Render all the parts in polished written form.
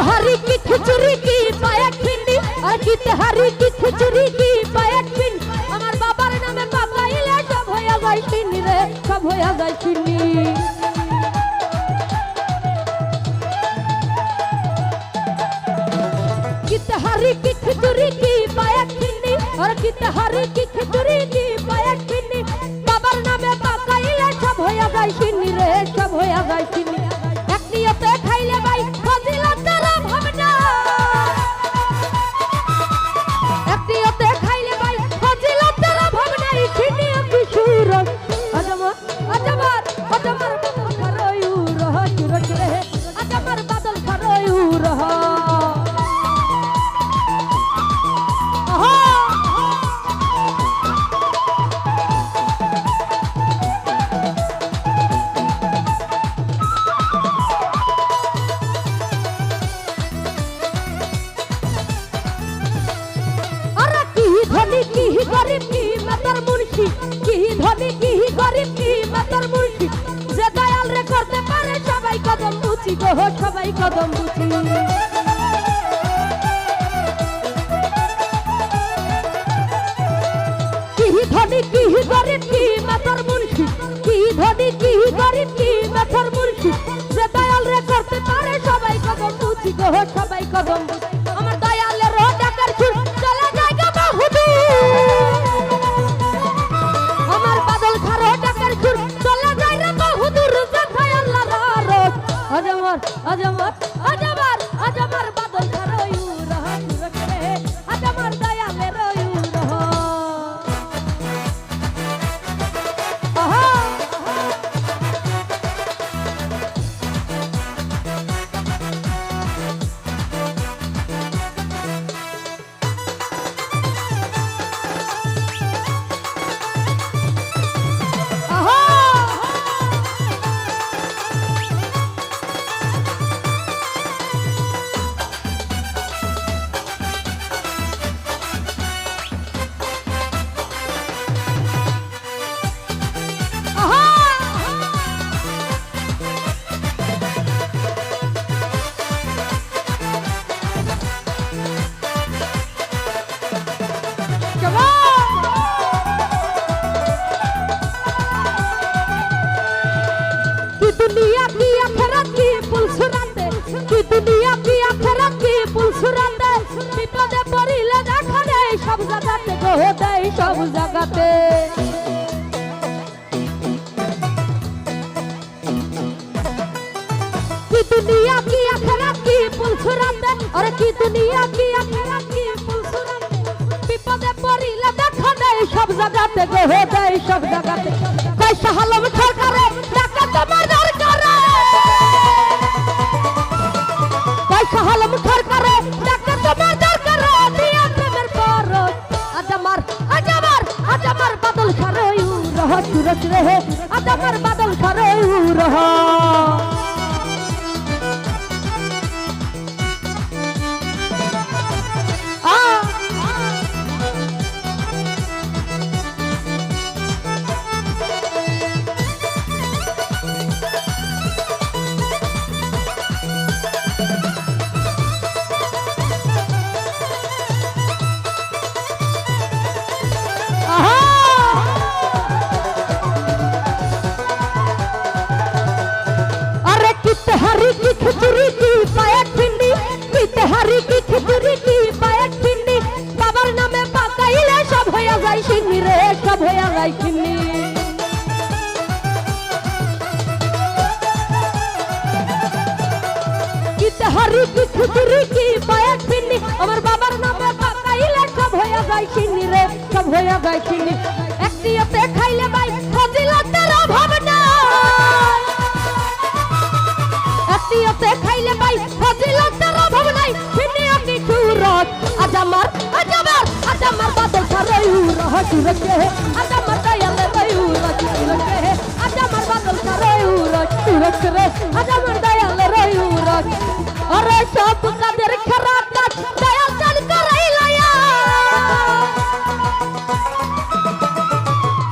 तिहारी की खिचड़ी की पायक पिंडी और की तिहारी की खिचड़ी की पायक पिंडी আমার বাবার নামে পাকাইলে সব হইয়া যায় চিনি রে সব হইয়া যায় চিনি की तिहारी की खिचड़ी की पायक पिंडी और की तिहारी की खिचड़ी की पायक पिंडी বাবার নামে পাকাইলে সব হইয়া যায় চিনি রে সব হইয়া যায় চিনি এক নিয়তে খাইলে ভাই ফজিলতের অভাব না এক নিয়তে খাইলে ভাই ফজিলতের অভাব নাই চিনি কিশোর আজমর আজমর আজমর করয়ু রহ চুরক রে আজমর বাদল করয়ু রহ की गरीब की मातार मुर्शी की धनी की गरीब की मातार मुर्शी जे दयाल रे करते पारे सबाई कदम बुझी गो सबाई कदम बुझी की धनी की गरीब की मातार मुर्शी की धनी की गरीब की मातार मुर्शी जे दयाल रे करते पारे सबाई कदम बुझी गो सबाई कदम बुझी আমার দয়ালের ডাকার সুর চলে যায় গো বহুদূর আমার বাদল খারো ডাকার সুর চলে যায় রে বহুদূর দেখায় আল্লাহর রস আজমর আজমর আজমর আজমর বাদল খারো রহ সুরক রে আজমর দয়ালের রহ আহা दुनिया की आखिरत की पुलसुराते की दुनिया की आखिरत की पुलसुराते विपदे पड़िले দেখা দেয় সব জায়গাতে গো দেয় সব জায়গাতে की दुनिया की आखिरत की पुलसुराते और की दुनिया की आखिरत की पुलसुराते विपदे पड़िले দেখা দেয় সব জায়গাতে গো দেয় সব জায়গাতে কই শাহালম সরকারে টাকা তোমার শাহালম সরকারে ডাক্তার তোমার দরকার দিয়া প্রেমের পরশ আজমর আজমর আজমর বাদল করয়ু রহ সুরত রে আজমর বাদল করয়ু রহ तिहारी की खिचड़ी की पायक पिंडी की तिहारी की खिचड़ी की पायक पिंडी बाबर नामे पाकाइले सब होया যায় চিনি রে सब होया যায় চিনি की तिहारी की खिचड़ी की पायक पिंडी আমার বাবার নামে পাকাইলে सब होया যায় চিনি রে सब होया যায় চিনি এক নিয়তে খাইলে ভাই ফজিলতের অভাব না নিয়তে খাইলে ভাই ফজিলতের অভাব নাই চিনিও কিশোর আজমর আজমর আজমর বাদল করয়ু রহ সুরক রে আজমর দয়ালের রহ সুরক রে আজমর বাদল করয়ু রহ সুরক রে আজমর দয়ালের রহ আরে সব কাদের খারাপ কাজ দয়াল চাল করাইলায়া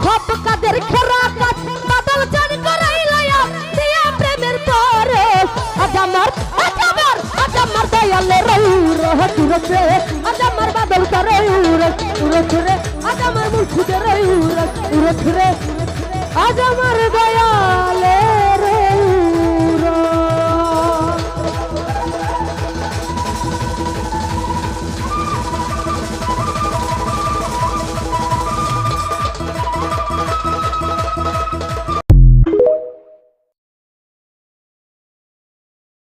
সব কাদের খারাপ কাজ বাদল চাল করাইলায়া দিয়া প্রেমের পরশ আজমর আজমর আজমর দয়াল রহস্য রে আজ আমার বাদল করে উড়স উড়স রে আজ আমার মুর্শিদের উড়স উড়স রে আজ আমার দয়া